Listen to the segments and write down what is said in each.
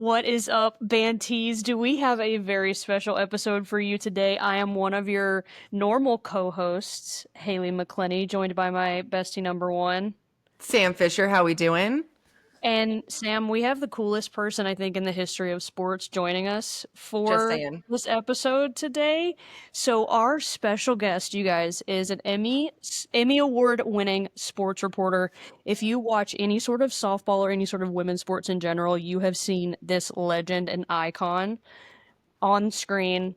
What is up, Bantees? Do we have a very special episode for you today? I am one of your normal co-hosts, Haley McClenny, joined by my bestie number one. Sam Fisher, how we doing? And Sam, we have the coolest person I think in the history of sports joining us Just for saying. this episode today. So our special guest, you guys, is an Emmy award winning sports reporter. If you watch any sort of softball or any sort of women's sports in general, you have seen this legend and icon on screen.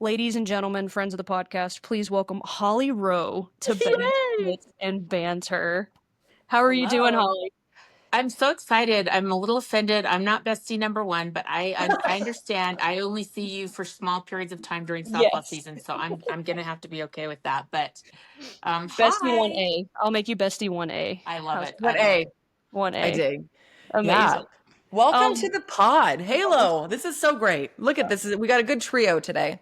Ladies and gentlemen, friends of the podcast, please welcome Holly Rowe to Bands, Yay! Bits, and Banter. How are you doing, Hello. Holly? I'm so excited. I'm a little offended. I'm not bestie number one, but I understand. I only see you for small periods of time during softball Yes. season, so I'm gonna have to be okay with that. But Bestie hi. 1A. I'll make you Bestie 1A. I love How's it. I But that? love A, it. 1A. dig. Yeah. Amazing. Welcome to Um, the pod. Halo. This is so great. Look at this. We got a good trio today.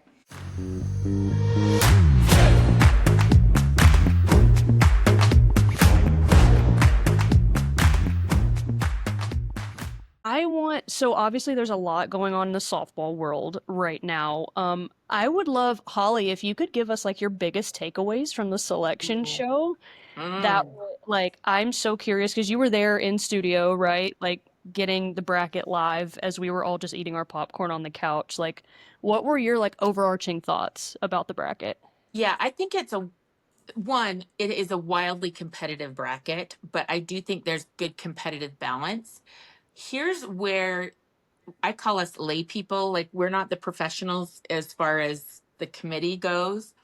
so obviously there's a lot going on in the softball world right now. I would love, Holly, if you could give us like your biggest takeaways from the selection Ooh. show. Mm. I'm so curious because you were there in studio, right? Like getting the bracket live as we were all just eating our popcorn on the couch. Like, what were your like overarching thoughts about the bracket? Yeah, I think it is a wildly competitive bracket, but I do think there's good competitive balance. Here's where I call us lay people, like we're not the professionals as far as the committee goes.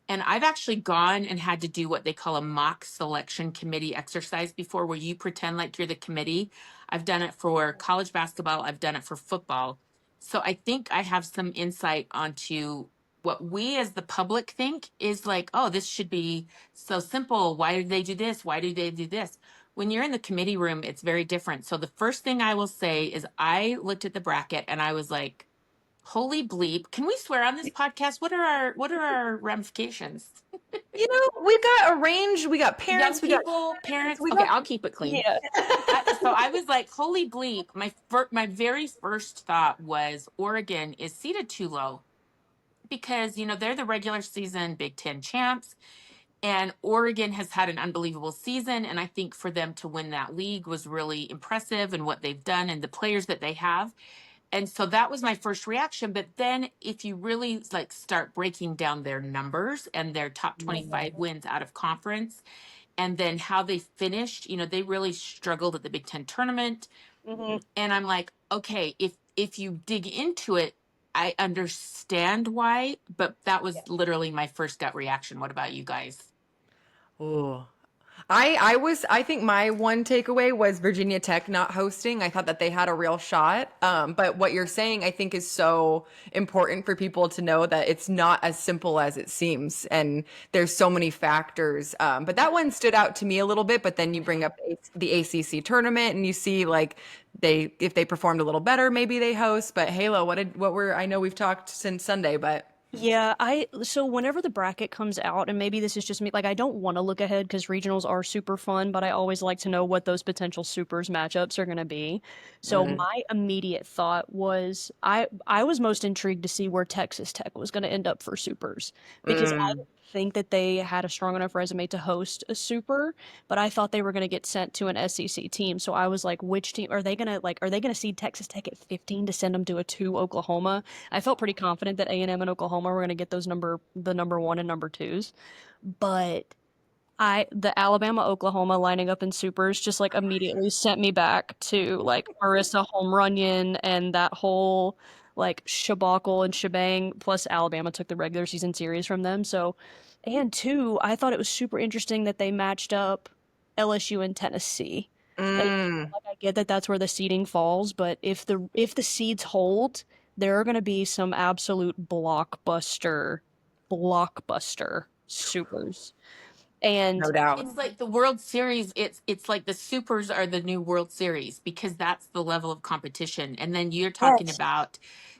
And I've actually gone and had to do what they call a mock selection committee exercise before, where you pretend like you're the committee. I've done it for college basketball, I've done it for football. So I think I have some insight onto what we as the public think is like, oh, this should be so simple. Why did they do this? Why do they do this? When you're in the committee room, it's very different. So the first thing I will say is I looked at the bracket and I was like, holy bleep. Can we swear on this podcast? What are our ramifications? We've got a range. We got Young parents. We got people, parents. parents. We Okay, got. I'll keep it clean. Yeah. So I was like, holy bleep. My very first thought was Oregon is seated too low because, they're the regular season Big Ten champs. And Oregon has had an unbelievable season. And I think for them to win that league was really impressive and what they've done and the players that they have. And so that was my first reaction. But then if you really like start breaking down their numbers and their top 25 wins out of conference, and then how they finished, they really struggled at the Big Ten tournament. hmm And I'm like, okay, if you dig into it, I understand why, but that was literally my first gut reaction. What about you guys? Ooh. I think my one takeaway was Virginia Tech not hosting. I thought that they had a real shot. But what you're saying, I think, is so important for people to know that it's not as simple as it seems. And there's so many factors. But that one stood out to me a little bit. But then you bring up the ACC tournament and you see like if they performed a little better, maybe they host. But Halo, I know we've talked since Sunday, but Yeah, so whenever the bracket comes out, and maybe this is just me, like I don't want to look ahead because regionals are super fun, but I always like to know what those potential supers matchups are going to be. So mm, my immediate thought was I was most intrigued to see where Texas Tech was going to end up for supers because I mm, didn't think that they had a strong enough resume to host a super, but I thought they were going to get sent to an SEC team. So I was like, which team are they going to seed Texas Tech at 15 to send them to a 2 Oklahoma? I felt pretty confident that A&M and Oklahoma were going to get the number one and number twos, but the Alabama Oklahoma lining up in supers just like immediately sent me back to like Marissa Home Runyon and that whole like shabacle and shebang. Plus Alabama took the regular season series from them, so and two, I thought it was super interesting that they matched up LSU and Tennessee. And mm. like I get that that's where the seeding falls, but if the seeds hold, there are going to be some absolute blockbuster supers. And No doubt. It's like the World Series. It's like the supers are the new World Series because that's the level of competition. And then you're talking yes, about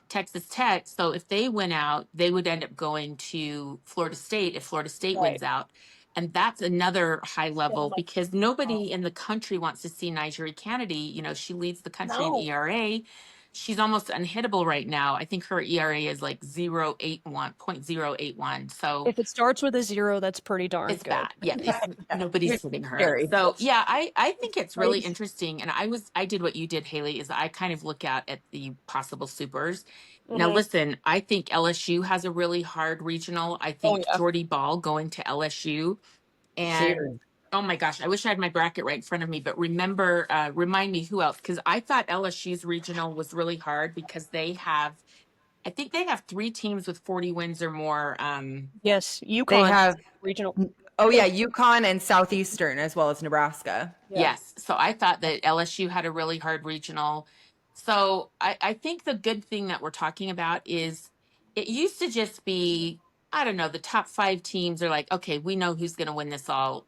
Texas Tech. So if they win out, they would end up going to Florida State if Florida State right. wins out. And that's another high level because nobody in the country wants to see Nigeri Kennedy. You know, she leads the country in No. ERA. She's almost unhittable right now. I think her ERA is like 0.81, 0.081. So If it starts with a 0, that's pretty darn it's good. bad. Yeah, nobody's It's hitting her. scary. So yeah, I think it's really Right. interesting. And I did what you did, Haley, is I kind of look at the possible supers. Now Mhm. listen, I think LSU has a really hard regional. I Oh, think yeah. Jordy Ball going to LSU, and Huge. oh my gosh, I wish I had my bracket right in front of me, but remind me who else, because I thought LSU's regional was really hard because I think they have 3 teams with 40 wins or more. Yes, They UConn have, regional. oh Go. yeah, Yukon and Southeastern as well as Nebraska. Yeah. Yes. So I thought that LSU had a really hard regional. So I think the good thing that we're talking about is it used to just be, I don't know, the top 5 teams are like, okay, we know who's going to win this all.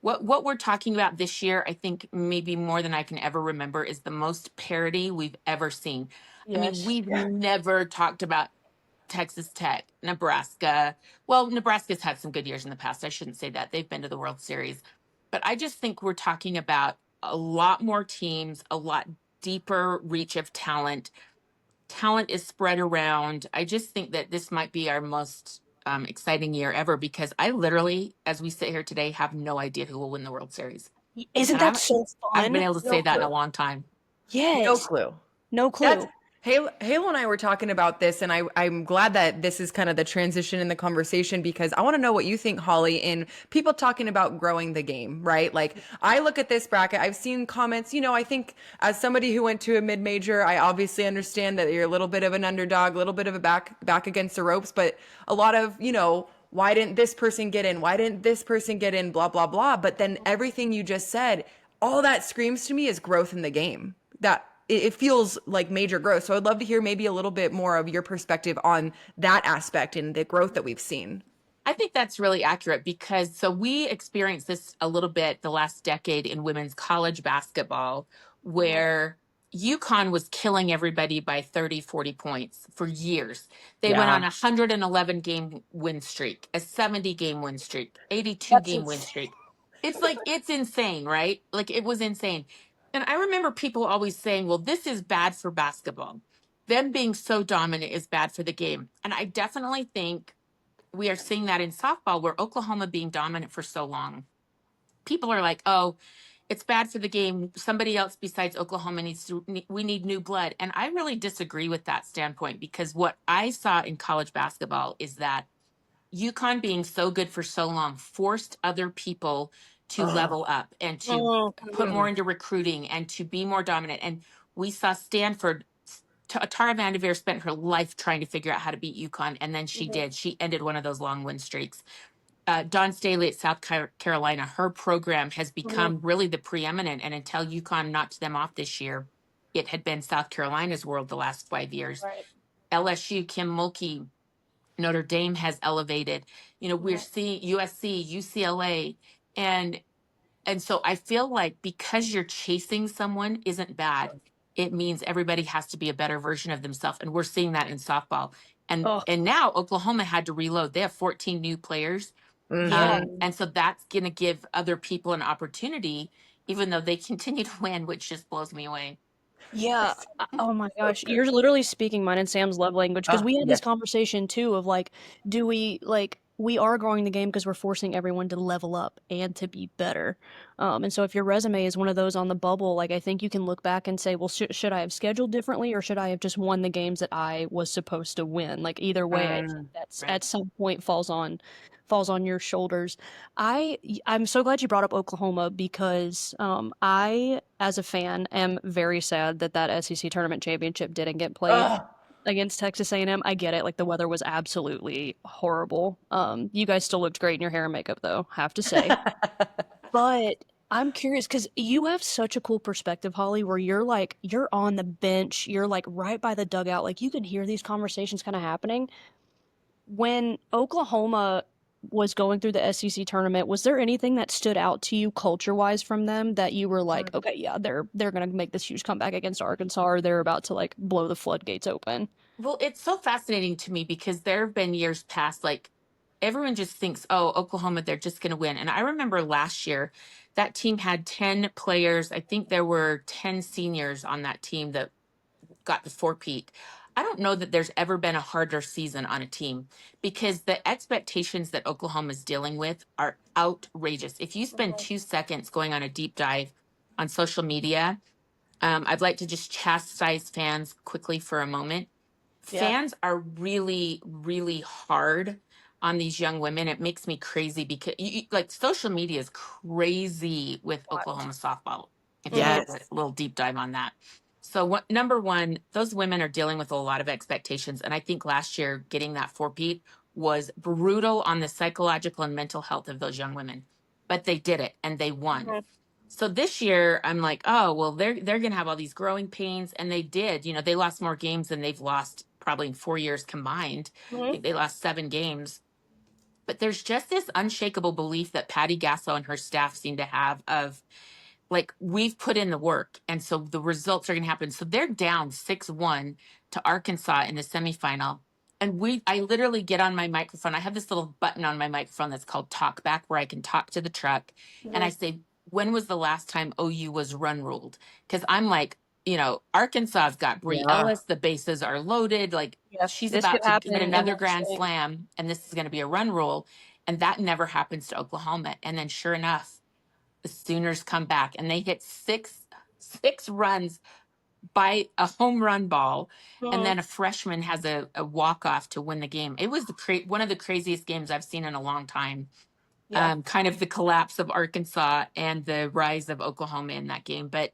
What we're talking about this year, I think maybe more than I can ever remember, is the most parity we've ever seen. I mean, Yes. we've never talked about Texas Tech, Nebraska. Well, Nebraska's had some good years in the past. I shouldn't say that. They've been to the World Series. But I just think we're talking about a lot more teams, a lot deeper reach of talent. Talent is spread around. I just think that this might be our most exciting year ever because I literally, as we sit here today, have no idea who will win the World Series. Isn't And that so I haven't been fun? able to No say that in a clue. long time. No Yes. clue. No That's clue. Halo and I were talking about this, and I'm glad that this is kind of the transition in the conversation because I want to know what you think, Holly, in people talking about growing the game, right? Like I look at this bracket, I've seen comments, I think as somebody who went to a mid-major, I obviously understand that you're a little bit of an underdog, a little bit of a back against the ropes, but a lot of, why didn't this person get in? Why didn't this person get in? Blah, blah, blah. But then everything you just said, all that screams to me is growth in the game. That it feels like major growth. So I'd love to hear maybe a little bit more of your perspective on that aspect and the growth that we've seen. I think that's really accurate because so we experienced this a little bit the last decade in women's college basketball, where UConn was killing everybody by 30, 40 points for years. They went on Yeah. a 111 game win streak, a 70 game win streak, 82 That's game win ins- streak. It's like, it's insane, right? Like it was insane. And I remember people always saying, well, this is bad for basketball. Them being so dominant is bad for the game. And I definitely think we are seeing that in softball where Oklahoma being dominant for so long. People are like, oh, it's bad for the game. Somebody else besides Oklahoma we need new blood. And I really disagree with that standpoint because what I saw in college basketball is that UConn being so good for so long forced other people to Oh. level up and to Oh, put more Mm. into recruiting and to be more dominant. And we saw Stanford. Tara Vanderveer spent her life trying to figure out how to beat UConn, and then she did. She ended one of those long win streaks. Dawn Staley at South Carolina, her program has become really the preeminent. And until UConn knocked them off this year, it had been South Carolina's world the last 5 years. right. LSU, Kim Mulkey, Notre Dame has elevated. We're seeing USC, UCLA, and so I feel like because you're chasing someone isn't bad. It means everybody has to be a better version of themselves. And we're seeing that in softball. And Oh, and now Oklahoma had to reload. They have 14 new players. yeah. Mm-hmm. And so that's gonna give other people an opportunity, even though they continue to win, which just blows me away. Yeah. Oh my So gosh. good. You're literally speaking mine and Sam's love language because we had this Yes. conversation too of like, do we like we are growing the game because we're forcing everyone to level up and to be better. And so if your resume is one of those on the bubble, like I think you can look back and say, well, should I have scheduled differently or should I have just won the games that I was supposed to win? Like either way, I think Mm. that's Right. at some point falls on your shoulders. I'm so glad you brought up Oklahoma because I, as a fan, am very sad that that SEC tournament championship didn't get played Ugh. against Texas A&M. I get it, like the weather was absolutely horrible. You guys still looked great in your hair and makeup, though, have to say. But I'm curious because you have such a cool perspective, Holly, where you're on the bench, you're like right by the dugout, like you can hear these conversations kind of happening when Oklahoma was going through the SEC tournament, was there anything that stood out to you culture-wise from them that you were like, okay, yeah, they're gonna make this huge comeback against Arkansas, or they're about to like blow the floodgates open? Well, it's so fascinating to me because there have been years past, like everyone just thinks, oh, Oklahoma, they're just going to win. And I remember last year that team had 10 players. I think there were 10 seniors on that team that got the four-peat. I don't know that there's ever been a harder season on a team because the expectations that Oklahoma is dealing with are outrageous. If you spend 2 seconds going on a deep dive on social media, I'd like to just chastise fans quickly for a moment. Yeah. Fans are really, really hard on these young women. It makes me crazy because like social media is crazy with Wild. Oklahoma softball. If you Yes. want a little deep dive on that. So number one, those women are dealing with a lot of expectations. And I think last year getting that four-peat was brutal on the psychological and mental health of those young women. But they did it and they won. Mhm. So this year I'm like, oh, well, they're gonna have all these growing pains. And they did. You know, they lost more games than they've lost probably in 4 years combined. I Mhm. think they lost 7 games. But there's just this unshakable belief that Patty Gasso and her staff seem to have of like we've put in the work and so the results are going to happen. So they're down 6-1 to Arkansas in the semifinal. And I literally get on my microphone. I have this little button on my microphone that's called talk back where I can talk to the truck. And I Mhm. say, when was the last time OU was run ruled? Because I'm like, you know, Arkansas's got Bree Yeah. Ellis. The bases are loaded. Like Yeah. she's This could about to happen get in another one grand state. slam and this is going to be a run rule. And that never happens to Oklahoma. And then sure enough, the Sooners come back and they hit six runs by a home run ball, and Mhm. then a freshman has a walk off to win the game. It was one of the craziest games I've seen in a long time. Yeah. Kind of the collapse of Arkansas and the rise of Oklahoma in that game, but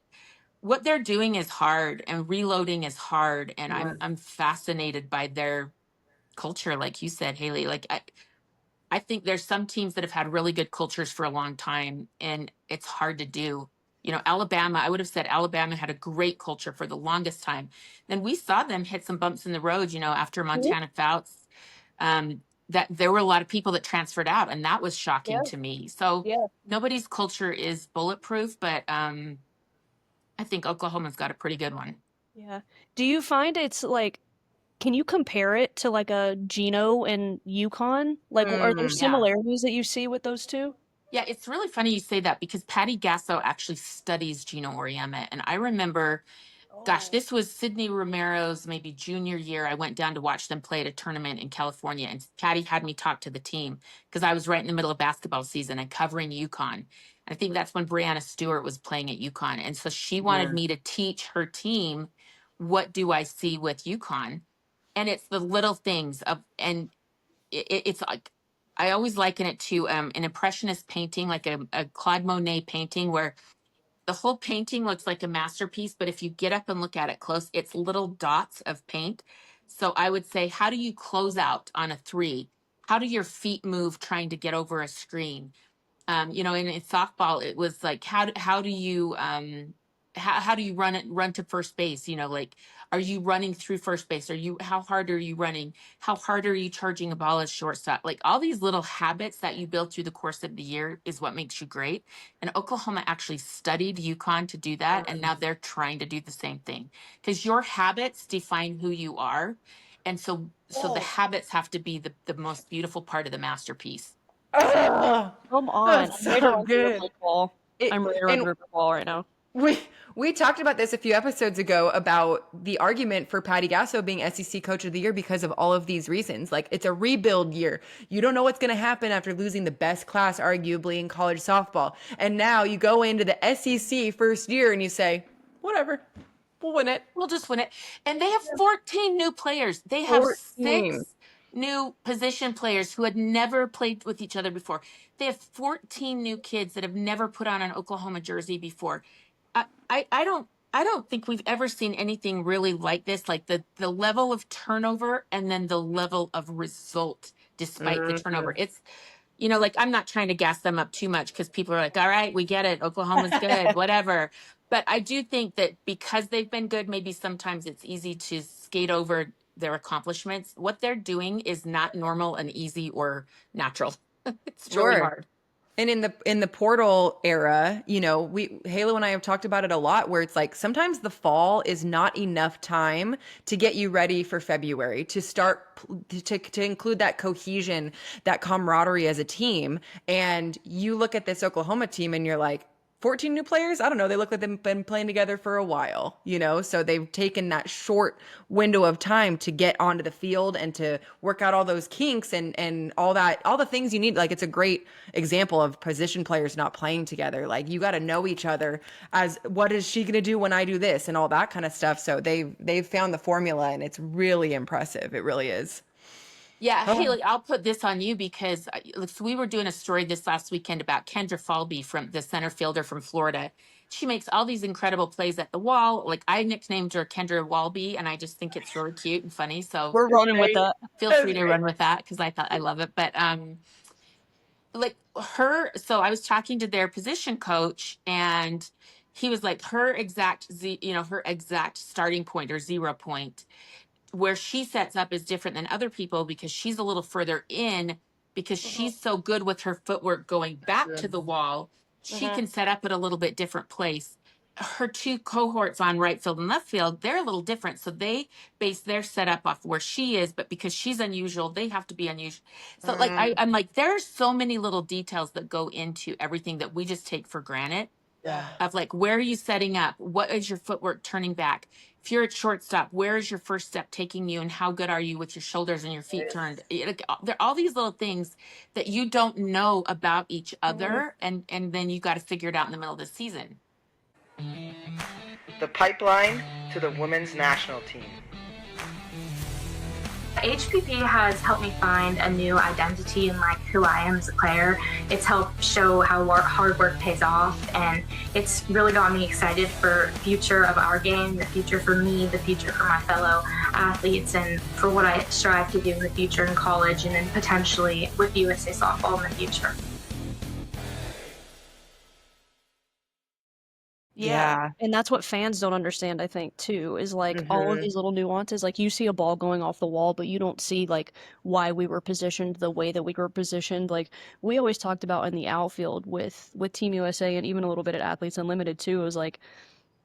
what they're doing is hard and reloading is hard, and Yeah. I'm fascinated by their culture, like you said, Haley. Like I think there's some teams that have had really good cultures for a long time, and it's hard to do. You know, Alabama, I would have said Alabama had a great culture for the longest time. Then we saw them hit some bumps in the road, you know, after Mhm. Montana Fouts, that there were a lot of people that transferred out, and that was shocking Yeah. to me. So Yeah. nobody's culture is bulletproof, but I think Oklahoma's got a pretty good one. Yeah. Do you find it's like, can you compare it to like a Geno and Yukon? Like, are there Mm. Yeah. similarities that you see with those two? Yeah, it's really funny you say that because Patty Gasso actually studies Gino Oriema. And I remember, gosh, Oh. this was Sydney Romero's maybe junior year. I went down to watch them play at a tournament in California, and Patty had me talk to the team because I was right in the middle of basketball season and covering UConn. I think that's when Brianna Stewart was playing at UConn. And so she wanted Yeah. me to teach her team, what do I see with UConn? And it's the little things of, and it's like, I always liken it to an impressionist painting, like a Claude Monet painting, where the whole painting looks like a masterpiece, but if you get up and look at it close, it's little dots of paint. So I would say, how do you close out on a three? How do your feet move trying to get over a screen? You know, in softball, it was like, how do you how do you run to first base? You know, like, are you running through first base? How hard are you running? How hard are you charging a ball as shortstop? Like all these little habits that you build through the course of the year is what makes you great. And Oklahoma actually studied UConn to do that, and now they're trying to do the same thing because your habits define who you are, and so the Oh, habits have to be the most beautiful part of the masterpiece. Oh, come on. that's I'm ready to so run through a good. brick wall. It I'm ready to run and through a brick wall right now. we we talked about this a few episodes ago about the argument for Patty Gasso being SEC Coach of the Year because of all of these reasons. Like it's a rebuild year. You don't know what's going to happen after losing the best class, arguably, in college softball. And now you go into the SEC first year and you say, whatever, we'll win it. We'll just win it. And they have 14 new players. They have 14. 6 new position players who had never played with each other before. They have 14 new kids that have never put on an Oklahoma jersey before. I don't think we've ever seen anything really like this, like the level of turnover and then the level of result despite the turnover. Mhm. It's, you know, like I'm not trying to gas them up too much because people are like, all right, we get it. Oklahoma's good, whatever. But I do think that because they've been good, maybe sometimes it's easy to skate over their accomplishments. What they're doing is not normal and easy or natural. It's really Sure. hard. And in the portal era, we Halo and I have talked about it a lot where it's like sometimes the fall is not enough time to get you ready for February, to start to include that cohesion, that camaraderie as a team. And you look at this Oklahoma team and you're like, 14 new players? I don't know. They look like they've been playing together for a while, So they've taken that short window of time to get onto the field and to work out all those kinks and all that, all the things you need. Like it's a great example of position players not playing together. Like you got to know each other as what is she going to do when I do this and all that kind of stuff. So they've found the formula and it's really impressive. It really is. Yeah, Oh, Haley, I'll put this on you because so we were doing a story this last weekend about Kendra Falby from the center fielder from Florida. She makes all these incredible plays at the wall. Like I nicknamed her Kendra Walby, and I just think it's really cute and funny. So We're running with great. that. feel free That's to great. run with that because I love it. But like her, so I was talking to their position coach, and he was like her exact her exact starting point or 0 point where she sets up is different than other people because she's a little further in because Mhm. she's so good with her footwork going back to Good. the wall. She Mhm. can set up at a little bit different place. Her two cohorts on right field and left field, they're a little different. So they base their setup off where she is, but because she's unusual, they have to be unusual. So like Mm, I'm like, there are so many little details that go into everything that we just take for granted yeah. of like where are you setting up, what is your footwork turning back, if you're at shortstop, where is your first step taking you and how good are you with your shoulders and your feet turned. There are all these little things that you don't know about each Mhm. other, and then you got to figure it out in the middle of the season. The pipeline to the women's national team. HPP has helped me find a new identity in like who I am as a player. It's helped show how hard work pays off, and it's really got me excited for the future of our game, the future for me, the future for my fellow athletes, and for what I strive to do in the future in college and then potentially with USA softball in the future. Yeah. And that's what fans don't understand, I think, too, is like all of Hmm. these little nuances. Like you see a ball going off the wall, but you don't see like why we were positioned the way that we were positioned. Like we always talked about in the outfield with Team USA and even a little bit at Athletes Unlimited too, is like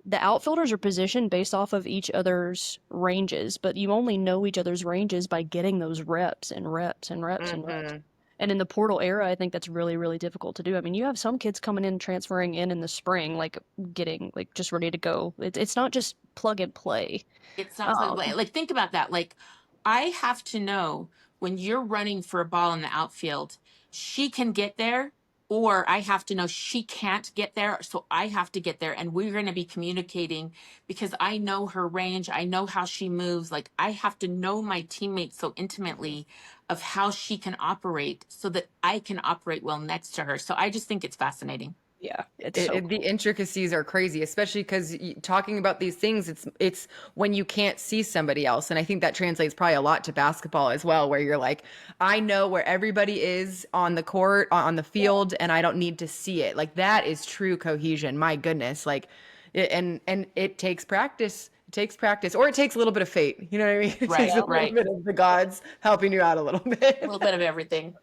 the outfielders are positioned based off of each other's ranges, but you only know each other's ranges by getting those reps and reps and reps and reps. Hmm. And in the portal era, I think that's really, really difficult to do. I mean, you have some kids coming in, transferring in the spring, like getting like just ready to go. It's not just plug and play. It's not plug and play. Um, Like think about that. Like I have to know when you're running for a ball in the outfield, she can get there, or I have to know she can't get there, so I have to get there, and we're going to be communicating because I know her range, I know how she moves. Like I have to know my teammates so intimately of how she can operate so that I can operate well next to her. So I just think it's fascinating. yeah, it's so The cool. intricacies are crazy, especially because talking about these things, it's when you can't see somebody else, and I think that translates probably a lot to basketball as well, where you're like, I know where everybody is on the court, on the field, and I don't need to see it. Like that is true cohesion. My goodness, like, and it takes practice. It takes practice, or it takes a little bit of fate. You know what I mean? It takes Right, a Yeah, little right. bit of the gods helping you out a little A bit. little bit of everything.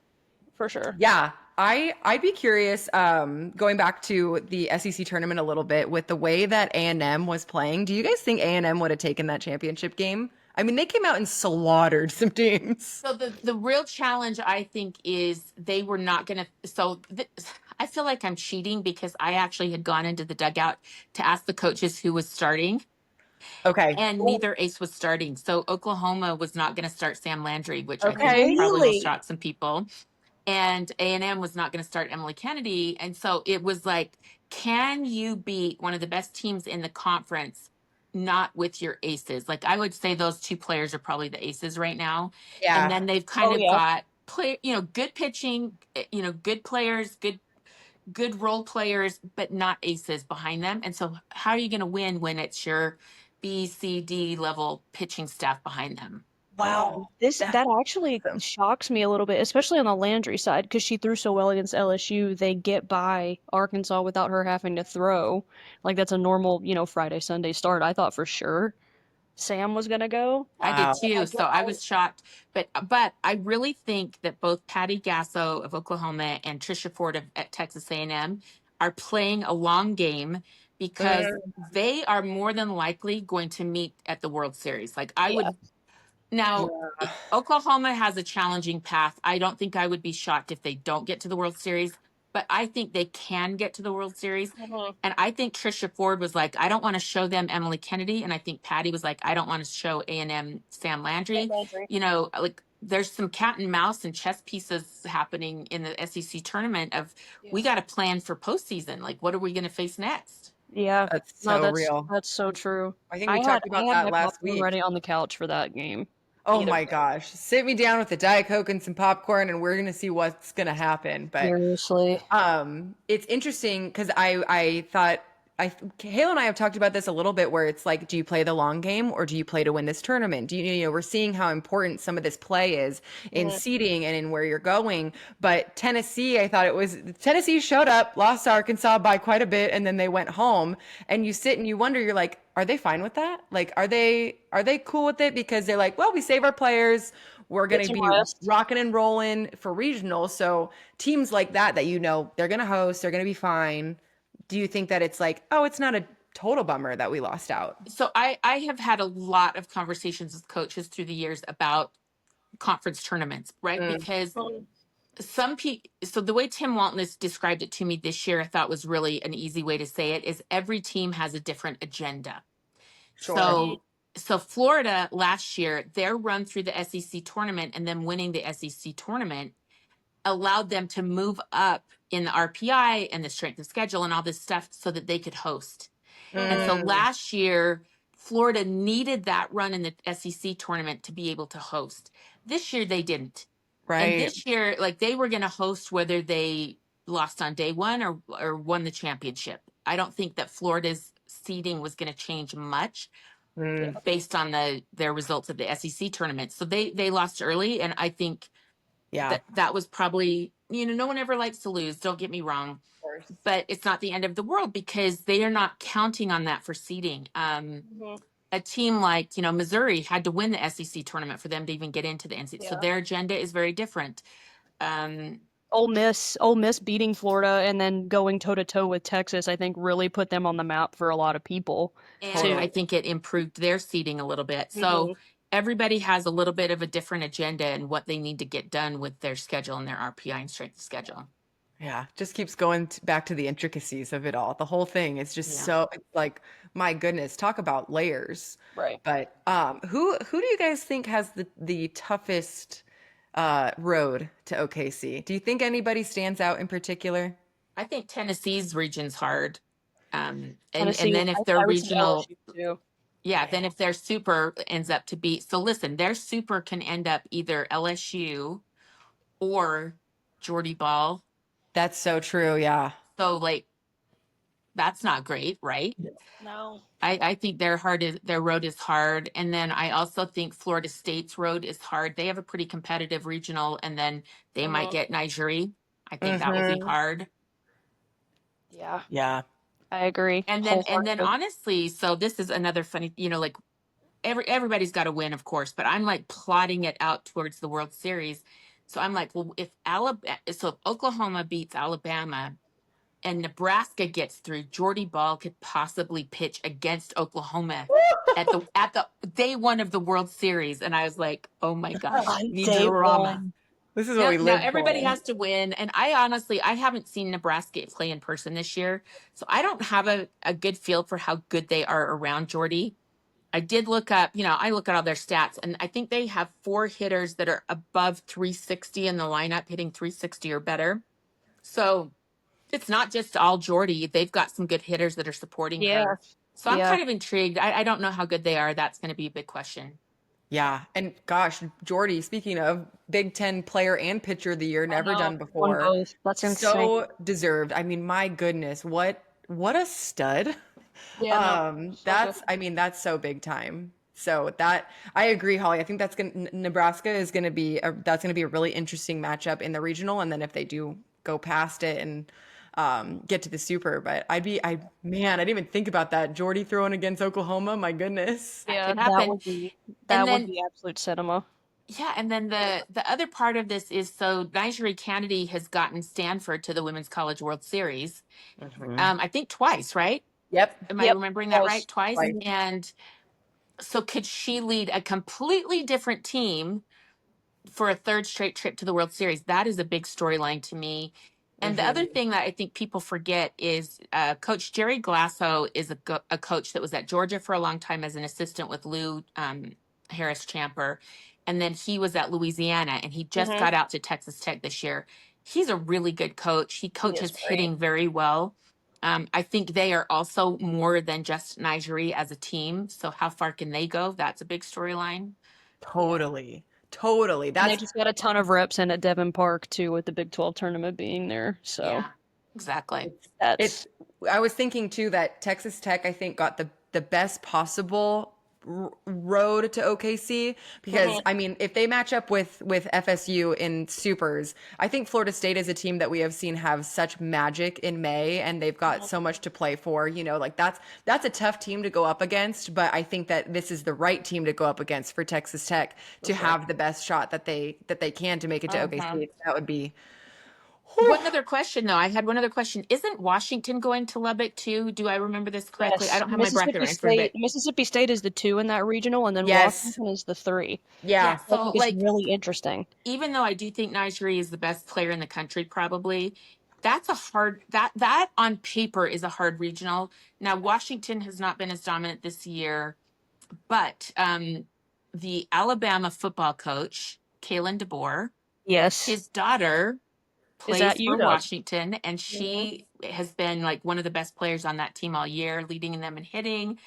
for sure. Yeah, I'd be curious, going back to the SEC tournament a little bit with the way that A&M was playing. Do you guys think A&M would have taken that championship game? I mean, they came out and slaughtered some teams. So the real challenge I think is they were not going to. I feel like I'm cheating because I actually had gone into the dugout to ask the coaches who was starting, Okay. and neither ace was starting. So Oklahoma was not going to start Sam Landry, which I think Okay. probably will Really? shock some people, and A&M was not going to start Emily Kennedy, and so it was like, can you beat one of the best teams in the conference not with your aces? Like I would say those two players are probably the aces right now, and Yeah. then they've kind Oh of yeah. got good pitching, good players, good role players, but not aces behind them. And so how are you going to win when it's your B, C, D level pitching staff behind them? Wow. This That's that actually awesome. shocks me a little bit, especially on the Landry side, because she threw so well against LSU. They get by Arkansas without her having to throw. Like that's a normal, Friday, Sunday start. I thought for sure. Sam was gonna go. I Wow. did too. So I was shocked, but I really think that both Patty Gasso of Oklahoma and Trisha Ford at Texas A&M are playing a long game because they are more than likely going to meet at the World Series. Like I Yeah. would now. Oklahoma has a challenging path. I don't think I would be shocked if they don't get to the World Series, but I think they can get to the World Series. Mhm. And I think Trisha Ford was like, I don't want to show them Emily Kennedy. And I think Patty was like, I don't want to show A&M Sam Landry. Landry. You know, like there's some cat and mouse and chess pieces happening in the SEC tournament of we got to plan for postseason. Like, what are we going to face next? Yeah. That's No, so real. that's so true. I think we talked I about had that my last popcorn week. ready on the couch for that game. Oh Either my way. gosh. Sit me down with a Diet Coke and some popcorn and we're gonna see what's gonna happen. But Seriously. it's interesting because I thought Hale and I have talked about this a little bit where it's like, do you play the long game or do you play to win this tournament? Do you know, we're seeing how important some of this play is in seeding and in where you're going. But Tennessee, I thought Tennessee showed up, lost to Arkansas by quite a bit, and then they went home. And you sit and you wonder, you're like, are they fine with that? Like, are they cool with it? Because they're like, well, we save our players. We're going to be rocking and rolling for regional. So teams like that, you know, they're going to host, they're going to be fine. Do you think that it's like, oh, it's not a total bummer that we lost out? So I have had a lot of conversations with coaches through the years about conference tournaments, right? Because some people, so the way Tim Walton has described it to me this year, I thought was really an easy way to say it is every team has a different agenda. Sure. So Florida last year, their run through the SEC tournament and then winning the SEC tournament allowed them to move up in the RPI and the strength of schedule and all this stuff so that they could host. And so last year, Florida needed that run in the SEC tournament to be able to host. This year, they didn't. Right. And this year, like they were going to host whether they lost on day one or won the championship. I don't think that Florida's seeding was going to change much based on their results of the SEC tournament. So they lost early, and I think that was probably, you know, no one ever likes to lose. Don't get me wrong, but it's not the end of the world because they are not counting on that for seeding. A team like, you know, Missouri had to win the SEC tournament for them to even get into the NCAA. So their agenda is very different. Ole Miss beating Florida and then going toe to toe with Texas, I think really put them on the map for a lot of people. And I think it improved their seeding a little bit. So everybody has a little bit of a different agenda and what they need to get done with their schedule and their RPI and strength of schedule. Yeah, just keeps going back to the intricacies of it all. The whole thing is just so, it's like, my goodness, talk about layers. Right. But who do you guys think has the toughest road to OKC? Do you think anybody stands out in particular? I think Tennessee's region's hard. And Tennessee, then if they're regional, too. then if their super ends up to be, so listen, their super can end up either LSU or Geordie Ball. That's so true. Yeah. So like, that's not great, right? No. I think their road is hard. And then I also think Florida State's road is hard. They have a pretty competitive regional, and then they might get Nigeria. I think that will be hard. Yeah. Yeah. I agree. And then honestly, so this is another funny, you know, like everybody's got to win, of course, but I'm like plotting it out towards the World Series. So I'm like, well, if Oklahoma beats Alabama and Nebraska gets through, Geordie Ball could possibly pitch against Oklahoma at the day one of the World Series. And I was like, oh my gosh, need drama. This is what we live now everybody has to win. And I haven't seen Nebraska play in person this year. So I don't have a good feel for how good they are around Geordie. I did look up, you know, I look at all their stats, and I think they have 4 hitters that are above 360 in the lineup, hitting 360 or better. So it's not just all Geordie. They've got some good hitters that are supporting her. So I'm kind of intrigued. I don't know how good they are. That's going to be a big question. Yeah. And gosh, Geordie, speaking of Big Ten player and pitcher of the year, never done before. That's insane. So deserved. I mean, my goodness, what a stud. Yeah, that's so big time. So that I agree, Holly. I think Nebraska is going to be a really interesting matchup in the regional. And then if they do go past it and get to the super. But man, I didn't even think about that. Jordy throwing against Oklahoma. My goodness. That Yeah, could that happen. would be And that would then be absolute cinema. yeah, and then the other part of this is so Nigeri Kennedy has gotten Stanford to the Women's College World Series. Mhm. I think twice, right? Yep. Am I Yep, remembering that right? twice. Twice. Like, Mhm. And so could she lead a completely different team for a third straight trip to the World Series? That is a big storyline to me. And the other mhm. thing that I think people forget is Coach Jerry Glasso is a coach that was at Georgia for a long time as an assistant with Lou Harris Champer. And then he was at Louisiana and he just Mhm. got out to Texas Tech this year. He's a really good coach. He He is coaches great. hitting very well. I think they are also more than just Nigeria as a team. So how far can they go? That's a big storyline. Totally. Totally. And they That's just got a ton of reps in at Devon Park too, with the Big 12 tournament being there. So Yeah, exactly. it's that's I was thinking too that Texas Tech, I think, got the best possible road to OKC because Mhm. I mean, if they match up with FSU in supers, I think Florida State is a team that we have seen have such magic in May, and they've got Mhm. so much to play for. Like that's a tough team to go up against, but I think that this is the right team to go up against for Texas Tech For to sure. have the best shot that they can to make it to Uh-huh. OKC. That would be. One other question, though. I had one other question. Isn't Washington going to Lubbock too? Do I remember this correctly? I Yes, don't have my bracket right in front of it. Mississippi State is the 2 in that regional, and then Yes. Washington is the 3. Yeah. Yeah. I So, think it's like, really interesting. even though I do think Nigeria is the best player in the country, probably that's a hard that on paper is a hard regional. Now, Washington has not been as dominant this year, but the Alabama football coach, Kalen DeBoer, Yes. his daughter Is that plays for UW? Washington, and Mhm. she has been like one of the best players on that team all year, leading them in hitting.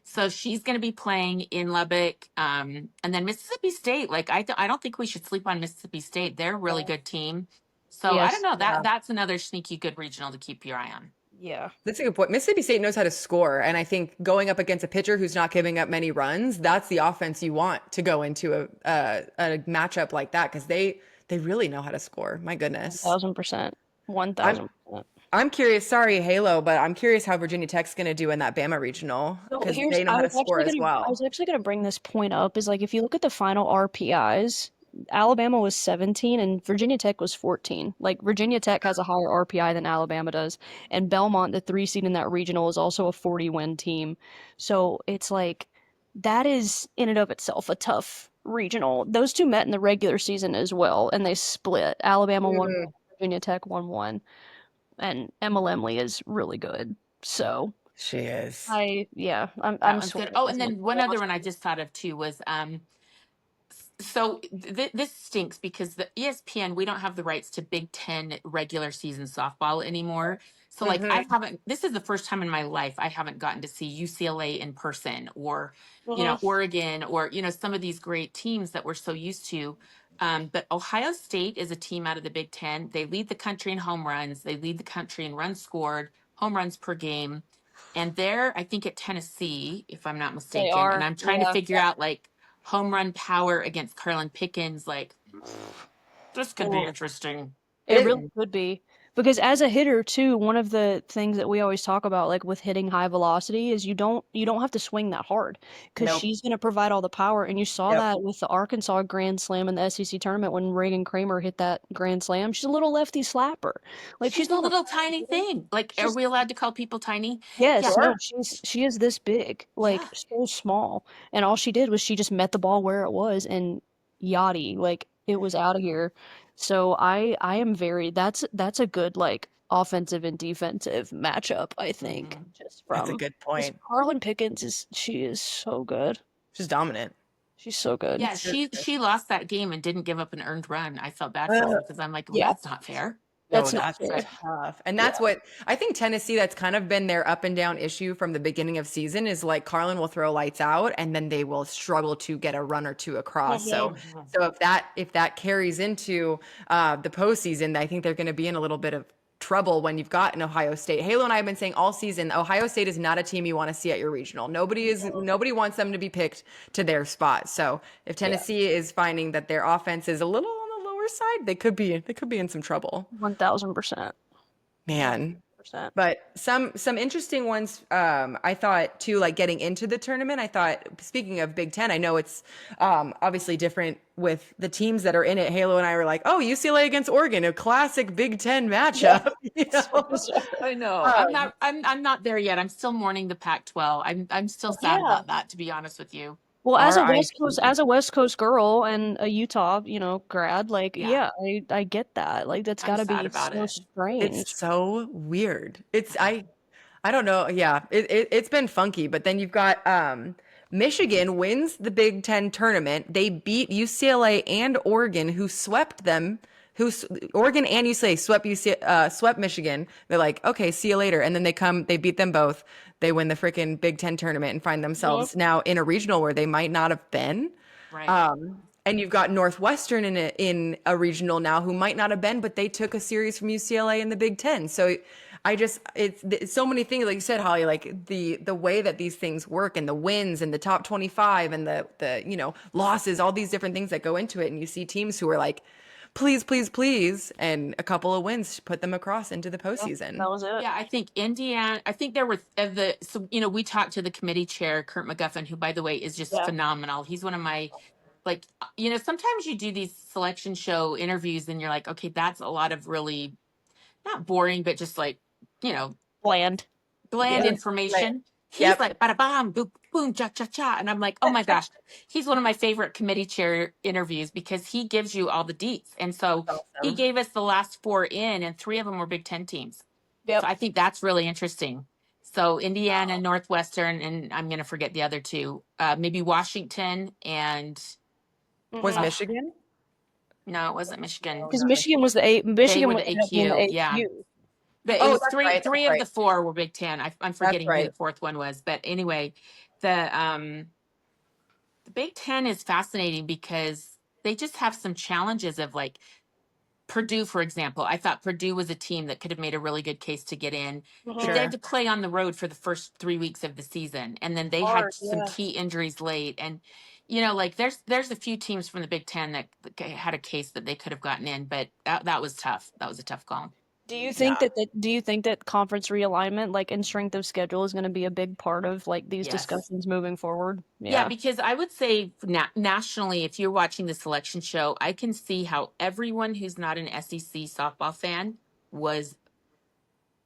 So she's going to be playing in Lubbock, and then Mississippi State. Like I don't think we should sleep on Mississippi State. They're a really good team. So I don't Yes. know Yeah. that's another sneaky good regional to keep your eye on. Yeah. That's a good point. Mississippi State knows how to score, and I think going up against a pitcher who's not giving up many runs, that's the offense you want to go into a matchup like that because they really know how to score. My goodness. 1,000%. I'm 1,000%. I'm curious. Sorry, Halo, but I'm curious how Virginia Tech's going to do in that Bama regional So because here's they know how to score as I well. was actually gonna bring this point up is like if you look at the final RPIs, Alabama was 17 and Virginia Tech was 14. Like Virginia Tech has a higher RPI than Alabama does, and Belmont, the 3 seed in that regional, is also a 40-win team. So it's like that is in and of itself a tough regional. Those two met in the regular season as well, and they split. Alabama won Mm, one, Virginia Tech won one, and Emma Lemley is really good. So she is. That I'm one's good. sweating Oh, because and my then one other one I Washington. just thought of too was so this stinks because the ESPN, we don't have the rights to Big Ten regular season softball anymore. So like I Hmm. haven't, this is the first time in my life I haven't gotten to see UCLA in person or, Mhm. Oregon or, some of these great teams that we're so used to. But Ohio State is a team out of the Big Ten. They lead the country in home runs. They lead the country in runs scored, home runs per game. And they're, I think, at Tennessee, if I'm not They mistaken. And are, I'm trying to yeah. figure out like home run power against Carlin Pickens. Like, this could be Oh. interesting. It really It, could be. Because as a hitter too, one of the things that we always talk about, like with hitting high velocity, is you don't have to swing that hard because nope. she's going to provide all the power. And you saw Yep. that with the Arkansas Grand Slam in the SEC tournament when Reagan Kramer hit that Grand Slam. She's a little lefty slapper. Like she's She's a not a little bad tiny hitter. thing. Like, are She's we allowed to call people tiny? Yeah. yes, no, Sure. she is this big, like Yeah. so small. And all she did was she just met the ball where it was and yachty, like it was out of here. So I am very that's a good like offensive and defensive matchup, I think, Hmm. just That's a from good because point. Carlin Pickens she is so good. She's dominant. She's so good. Yeah. She lost that game and didn't give up an earned run. I felt bad for Uh, her because I'm like, well, Yeah, that's not fair. No, that's not that's fair. But tough. And Yeah. that's what I think Tennessee, that's kind of been their up and down issue from the beginning of season is like Carlin will throw lights out and then they will struggle to get a run or two across. So Mhm. Mhm. so if that carries into the postseason, I think they're going to be in a little bit of trouble when you've got an Ohio State. Halo and I have been saying all season, Ohio State is not a team you want to see at your regional. Nobody wants them to be picked to their spot. So if Yeah, Tennessee is finding that their offense is a little on the lower side, they could be in some trouble. 1,000%. Man. 100%. But some interesting ones, I thought too, like getting into the tournament. I thought, speaking of Big Ten, I know it's obviously different with the teams that are in it. Halo and I were like, oh, UCLA against Oregon, a classic Big Ten matchup. You know? I know. Um, I'm not there yet. I'm still mourning the Pac-12. I'm still sad Yeah. about that, to be honest with you. Well, RIP. As a West Coast girl and a Utah, grad, like, Yeah. I get that. Like, that's I'm got to sad be about so it. It's strange. so weird. I don't know. Yeah, it's been funky. But then you've got Michigan wins the Big Ten tournament. They beat UCLA and Oregon, who swept them. Oregon and UCLA swept Michigan. They're like, okay, see you later. And then they beat them both. They win the freaking Big Ten tournament and find themselves now in a regional where they might not have been. Right. And you've got Northwestern in a regional now who might not have been, but they took a series from UCLA in the Big Ten. So it's so many things, like you said, Holly, like the way that these things work and the wins and the top 25 and the losses, all these different things that go into it. And you see teams who are like, please, please, please, and a couple of wins put them across into the That postseason. was it. Yeah, I think there were we talked to the committee chair, Kurt McGuffin, who, by the way, is just Yeah. phenomenal. He's one of my, like, sometimes you do these selection show interviews and you're like, okay, that's a lot of really not boring, but just like, Bland. bland Yeah. information. He's Yep. like, bada bam, boom, boom, cha cha cha. And I'm like, oh my gosh, he's one of my favorite committee chair interviews because he gives you all the deets. And so he Awesome. gave us the last 4 in, and 3 of them were Big Ten teams. Yep. So I think that's really interesting. So Indiana, Northwestern, and I'm going to forget the other 2, maybe Washington and Was Mhm. Michigan? no, it wasn't Michigan. Because Michigan was the Michigan were was the ended up being the AQ, yeah. AQ. But it Oh, was that's three right. three That's of the right. 4 were Big Ten. I'm forgetting who right. the 4th one was. But anyway, the Big Ten is fascinating because they just have some challenges of, like, Purdue, for example. I thought Purdue was a team that could have made a really good case to get in, but they Sure. had to play on the road for the first 3 weeks of the season, and then they had Hard, some yeah. key injuries late. And like there's a few teams from the Big Ten that had a case that they could have gotten in, but that was tough. That was a tough call. Do you think that conference realignment, like in strength of schedule, is going to be a big part of like these Yes. discussions moving forward? Yeah, because I would say nationally, if you're watching the selection show, I can see how everyone who's not an SEC softball fan was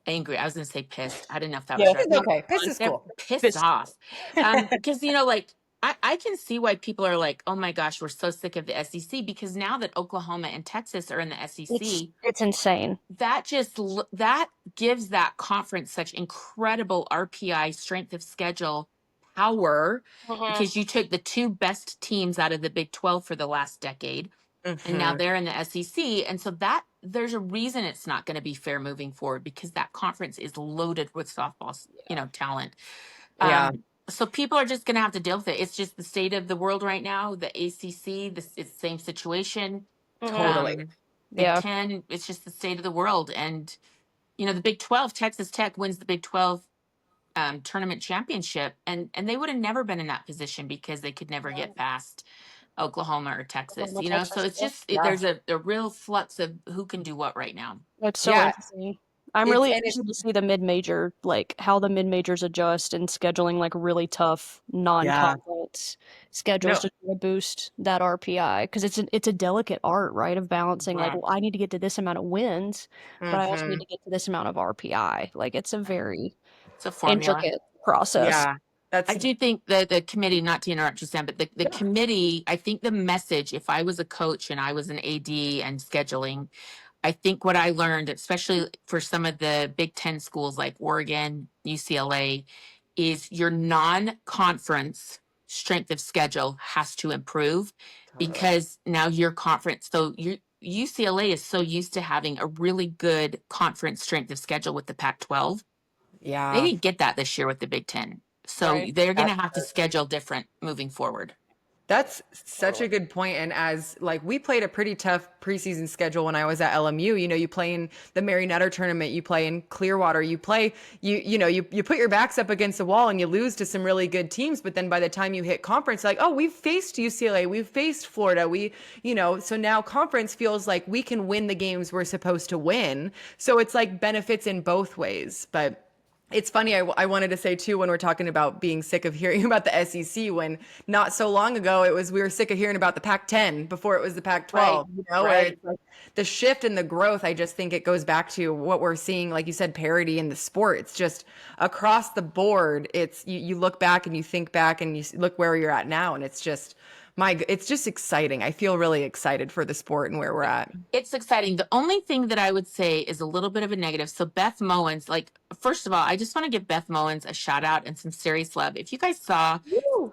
angry. I was going to say pissed. I didn't know if that was right. It's okay. Piss is They're cool. pissed off. Because, like, I can see why people are like, oh my gosh, we're so sick of the SEC, because now that Oklahoma and Texas are in the SEC, It's insane. that gives that conference such incredible RPI, strength of schedule power, because you took the 2 best teams out of the Big 12 for the last decade, and now they're in the SEC. And so that there's a reason it's not going to be fair moving forward, because that conference is loaded with softball, talent. Yeah. So people are just going to have to deal with it. It's just the state of the world right now. The ACC, it's the same situation. Totally. Big Ten, it's just the state of the world. And, the Big 12, Texas Tech wins the Big 12 tournament championship, and they would have never been in that position because they could never get past Oklahoma or Texas, so it's just there's a real flux of who can do what right now. That's so interesting. I'm really interested to see the mid-major, like how the mid-majors adjust and scheduling like really tough non-conference schedules to try to boost that RPI, because it's a delicate art, right, of balancing like, well, I need to get to this amount of wins, but I also need to get to this amount of RPI. Like it's a formula. Intricate process. Yeah. I do think the committee, not to interrupt you, Sam, but the committee, I think the message, if I was a coach and I was an AD and scheduling, I think what I learned, especially for some of the Big Ten schools like Oregon, UCLA, is your non-conference strength of schedule has to improve, because now your conference, UCLA is so used to having a really good conference strength of schedule with the Pac-12. Yeah. They didn't get that this year with the Big Ten. So they're going to have to schedule different moving forward. That's such a good point. And as like we played a pretty tough preseason schedule when I was at LMU, you know, you play in the Mary Nutter tournament, you play in Clearwater, you play, you put your backs up against the wall and you lose to some really good teams. But then by the time you hit conference, like, oh, we've faced UCLA, we've faced Florida, so now conference feels like we can win the games we're supposed to win. So it's like benefits in both ways. But it's funny. I wanted to say too, when we're talking about being sick of hearing about the SEC, when not so long ago we were sick of hearing about the Pac-10 before it was the Pac-12. Where it's like the shift and the growth. I just think it goes back to what we're seeing, like you said, parity in the sport. It's just across the board. It's you look back and you think back and you look where you're at now, and it's just it's just exciting. I feel really excited for the sport and where we're at. It's exciting. The only thing that I would say is a little bit of a negative. So Beth Mowins, like, first of all, I just want to give Beth Mowins a shout out and some serious love. If you guys saw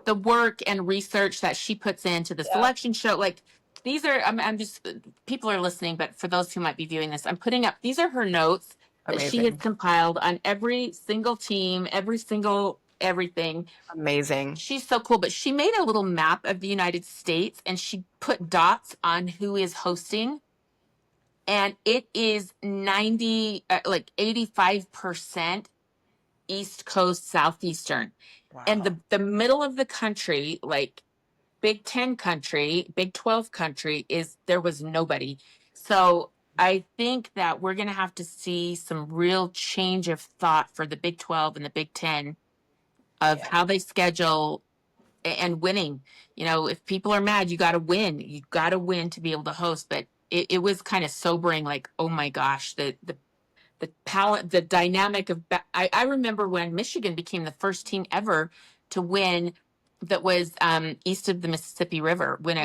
the work and research that she puts into the selection show, like these are, I'm just, people are listening, but for those who might be viewing this, I'm putting up, these are her notes that she has compiled on every single team, every single everything. Amazing. She's so cool, but she made a little map of the United States and she put dots on who is hosting. And it is 85% East Coast, Southeastern. Wow. And the middle of the country, like Big 10 country, Big 12 country, there was nobody. So I think that we're going to have to see some real change of thought for the Big 12 and the Big 10 of how they schedule and winning. You know, if people are mad, you got to win. You got to win to be able to host. But it was kind of sobering, like, oh my gosh, the palette, the dynamic of, I remember when Michigan became the first team ever to win that was east of the Mississippi River, win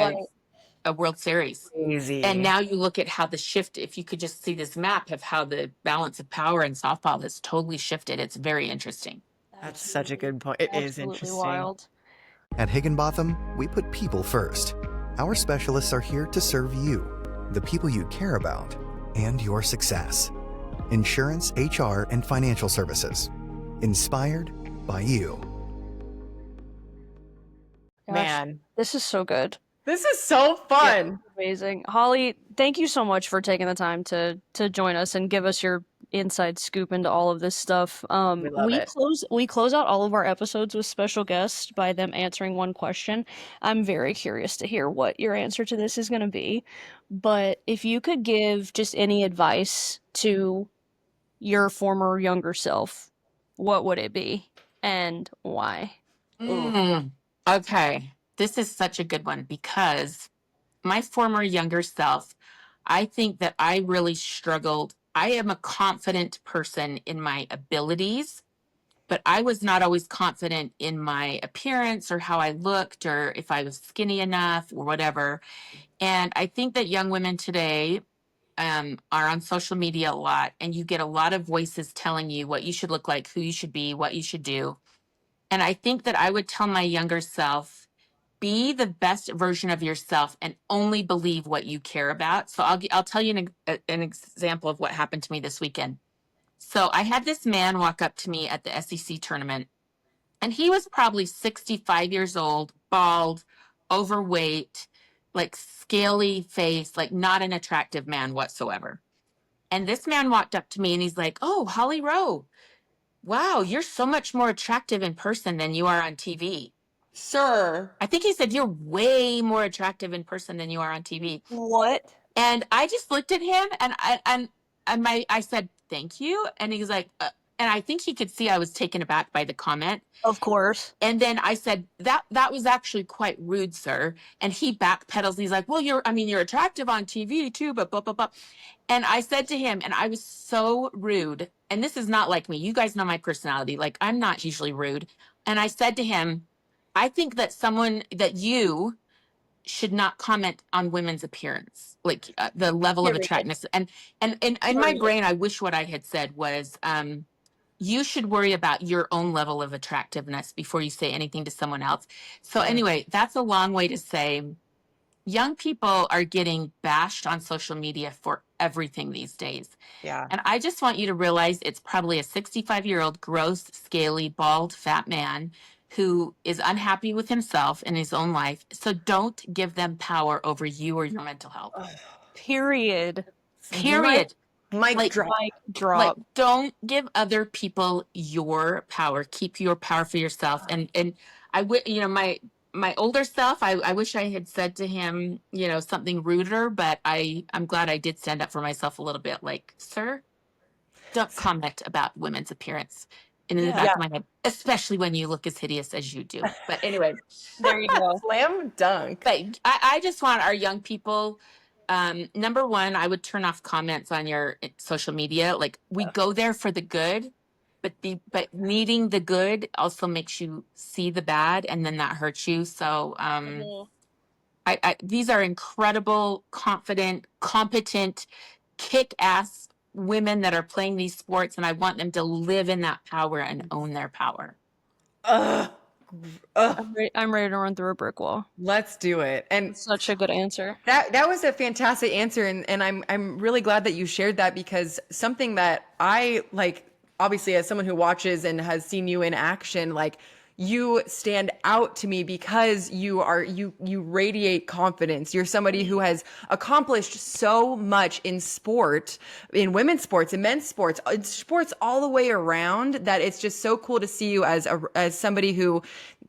a World Series. Crazy. And now you look at how the shift, if you could just see this map of how the balance of power in softball has totally shifted. It's very interesting. That's such a good point. It is interesting. Wild. At Higginbotham, we put people first. Our specialists are here to serve you, the people you care about, and your success. Insurance, HR, and financial services. Inspired by you. Gosh, Man, this is so good. this is so fun. Amazing. Holly, thank you so much for taking the time to join us and give us your inside scoop into all of this stuff. We close out all of our episodes with special guests by them answering one question. I'm very curious to hear what your answer to this is going to be. But if you could give just any advice to your younger self, what would it be and why? Okay. This is such a good one because my former younger self, I think that I really struggled. I am a confident person in my abilities, but I was not always confident in my appearance or how I looked or if I was skinny enough or whatever. And I think that young women today are on social media a lot, and you get a lot of voices telling you what you should look like, who you should be, what you should do. And I think that I would tell my younger self, be the best version of yourself and only believe what you care about. So I'll tell you an example of what happened to me this weekend. So I had this man walk up to me at the SEC tournament, and he was probably 65 years old, bald, overweight, like scaly face, like not an attractive man whatsoever. And this man walked up to me and he's like, "Oh, Holly Rowe, wow, you're so much more attractive in person than you are on TV." Sir. I think he said, "You're way more attractive in person than you are on TV." What? And I just looked at him and I said, "Thank you." And he's like, and I think he could see I was taken aback by the comment. Of course. And then I said, that was actually quite rude, sir. And he backpedals and he's like, "Well, you're attractive on TV too, but blah, blah, blah." And I said to him, and I was so rude, and this is not like me. You guys know my personality. Like, I'm not usually rude. And I said to him, "I think that you should not comment on women's appearance, like the level of attractiveness." And in my brain, I wish what I had said was, you should worry about your own level of attractiveness before you say anything to someone else. So anyway, that's a long way to say young people are getting bashed on social media for everything these days. Yeah. And I just want you to realize it's probably a 65-year-old gross, scaly, bald, fat man who is unhappy with himself in his own life. So don't give them power over you or your mental health. Period. Period. Mic Like, drop. Mic drop. don't give other people your power. Keep your power for yourself. And I would, my older self, I wish I had said to him, something ruder, but I'm glad I did stand up for myself a little bit. Like, sir, don't comment about women's appearance. And in the back of my head, especially when you look as hideous as you do. But anyway, There you go. Slam dunk. but I just want our young people, number one, I would turn off comments on your social media. Like, we go there for the good, but needing the good also makes you see the bad, and then that hurts you. So these are incredible, confident, competent, kick-ass women that are playing these sports, and I want them to live in that power and own their power. I'm ready to run through a brick wall. Let's do it. And Such a good answer. that was a fantastic answer, and I'm really glad that you shared that, because something that I like, obviously as someone who watches and has seen you in action, like, you stand out to me because you radiate confidence. You're somebody who has accomplished so much in sport, in women's sports, in men's sports, in sports all the way around, that it's just so cool to see you as somebody who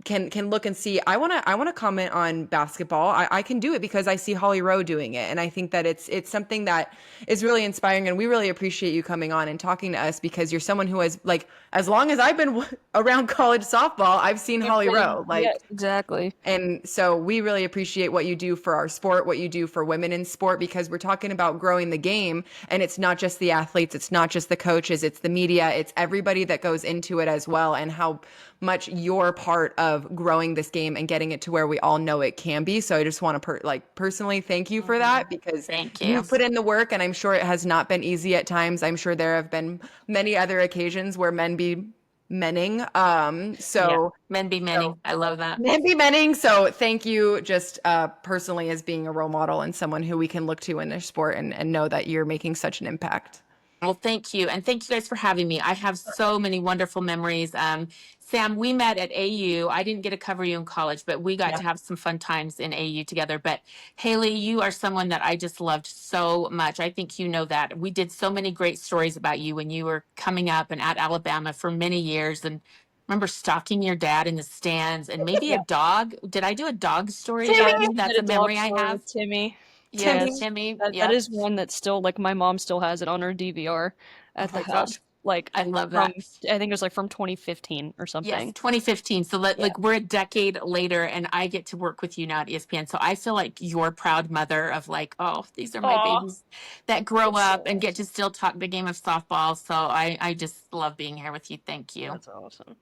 can look and see, I want to comment on basketball. I can do it because I see Holly Rowe doing it. And I think that it's something that is really inspiring. And we really appreciate you coming on and talking to us, because you're someone who has, like, as long as I've been around college softball, I've seen Holly Rowe. Like, yeah, exactly. And so we really appreciate what you do for our sport, what you do for women in sport, because we're talking about growing the game. And it's not just the athletes, it's not just the coaches, it's the media, it's everybody that goes into it as well, and how much you're part of growing this game and getting it to where we all know it can be. So I just want to personally thank you for that, because Thank you. you put in the work, and I'm sure it has not been easy at times. I'm sure there have been many other occasions where men be menning. Men be menning. I love that. Men be menning. So thank you, just personally, as being a role model and someone who we can look to in this sport, and know that you're making such an impact. Well, thank you. And thank you guys for having me. I have so many wonderful memories. Sam, we met at AU. I didn't get to cover you in college, but we got to have some fun times in AU together. But Haley, you are someone that I just loved so much. I think you know that. We did so many great stories about you when you were coming up and at Alabama for many years. And remember stalking your dad in the stands, and maybe a dog. Did I do a dog story about you? That's a memory I have. Timmy. Yes, Timmy. That is one that still, like, my mom still has it on her DVR at the house. Like, I love that. I think it was like from 2015 or something. Yes, 2015. So like we're a decade later, and I get to work with you now at ESPN. So I feel like your proud mother of, like, oh, these are my babies that grow up and get to still talk the game of softball. So I just love being here with you. Thank you. That's awesome.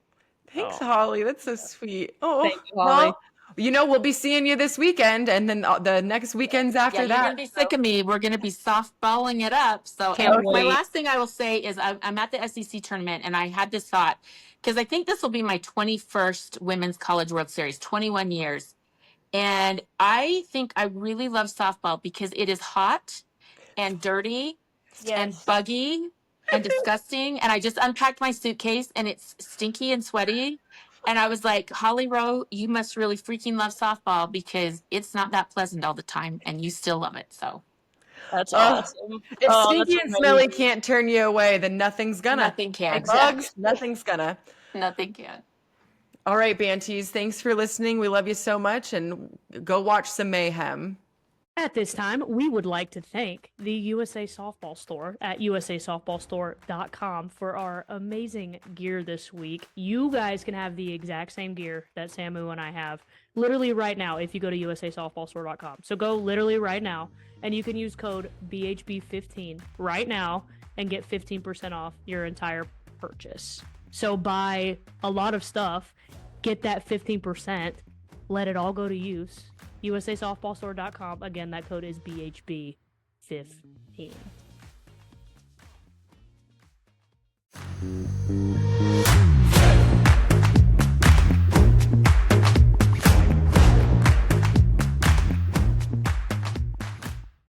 Thanks, Holly. That's so sweet. Oh, Thank you, Holly. Well, we'll be seeing you this weekend, and then the next weekends after that. You're going to be sick of me. We're going to be softballing it up. So my last thing I will say is I'm at the SEC tournament, and I had this thought, because I think this will be my 21st Women's College World Series, 21 years. And I think I really love softball because it is hot and dirty and buggy and disgusting. And I just unpacked my suitcase, and it's stinky and sweaty. And I was like, Holly Rowe, you must really freaking love softball, because it's not that pleasant all the time, and you still love it. So that's awesome. If stinky and smelly can't turn you away, then nothing's gonna. Nothing can. Bugs, nothing's gonna. Nothing can. All right, Banties, thanks for listening. We love you so much, and go watch some mayhem. At this time, we would like to thank the USA Softball Store at usasoftballstore.com for our amazing gear this week. You guys can have the exact same gear that Samu and I have literally right now if you go to usasoftballstore.com. So go literally right now, and you can use code BHB15 right now and get 15% off your entire purchase. So buy a lot of stuff, get that 15%, let it all go to use. usasoftballstore.com. Again, that code is BHB15.